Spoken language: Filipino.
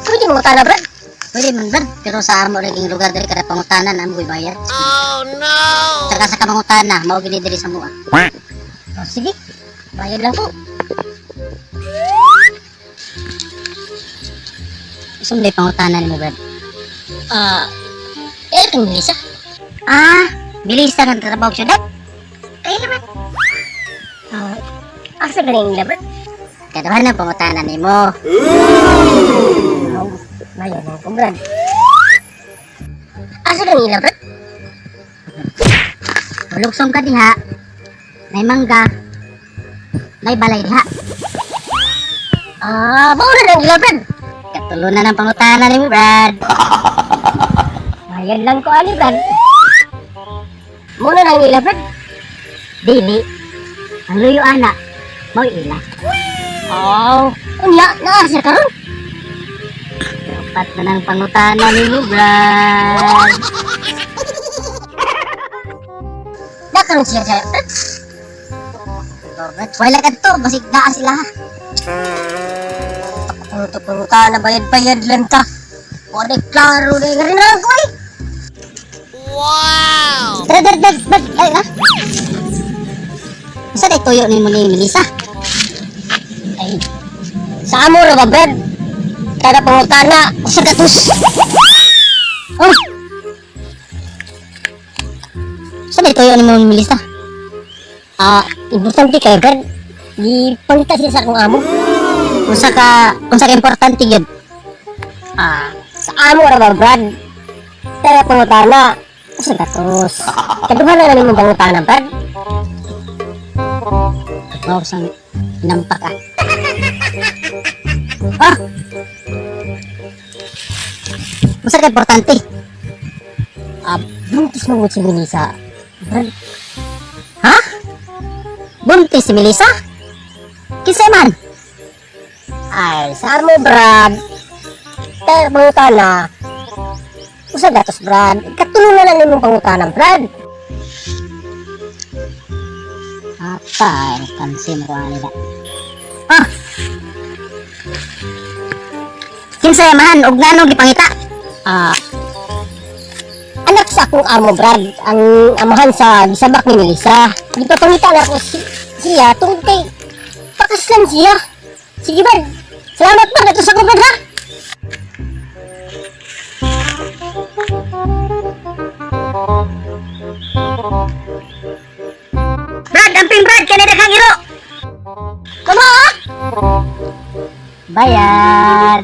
Pwede mo tala, Brad? Pwede man, Brad. Pero sa amo rin yung lugar dali kada pangutanan na mo bayad. Oh no! Saka sa kamangutana, mao gini diri sa mua. Oh, sige. Bayad lang po. Sumlay pangutanan mo, Brad. Kang Melissa. Melissa ng trabaho siya, Dad. Kaya naman. Asa galing nila, Brad? Kadahan ng pangutanan ni mo. Mayan lang ko, Brad. Asa galing nila, Brad? Lugsong ka diha. May mangga. May balay diha. Mauna lang nila, Brad. Katulunan ng pangutanan ni mo, Brad. Mayan lang ko, ali, Brad. Muna lang nila, Brad. Dili. Ang luyo, anak. Mau ila. Unya, naasya ka ron. Dapat na ng pangutanan ni mo, Brad. Nakarong siya, Brad. Wala ka to, basig daan sila. Pangutanan, bayad-bayad lang ka. Wala klaro na yung rin ako eh. Wow! Brad, ay ha? Saan ay tuyo ni mo ni Melissa? Ay, sa amo na ba, Brad? Kada pangutana, sa gatus. Oh! Saan ay tuyo ni mo ni Melissa? Importante kayo, Brad. Di pangita siya sa akong amo. Unsa ka importante yun? Sa amo na ba, Brad? Kada pangutana, sa gatos. Kaduhan na namin mong pangutana, Brad. Wow, sang nampak ka. Masa ka importante? Buntis mo si Melissa. Brad. Ha? Buntis si Melissa? Kinsa man? Ay, saan mo, Brad? Kaya pangutana. Usa gatos, Brad. Katulungan na namin mong pangutana, Brad. Apa pansin ko nila. Kinsa man og ngano gipangita? Anak sa akong amo, Brad, ang amahan sa gisabak ni Melissa. Gipapangita na ako siya tungkol kay pakaslan siya. Sige, Brad. Salamat, Brad, ato sa Brad, ha? Brad, amping Brad, kanina kang iro. Kumo? Bayad.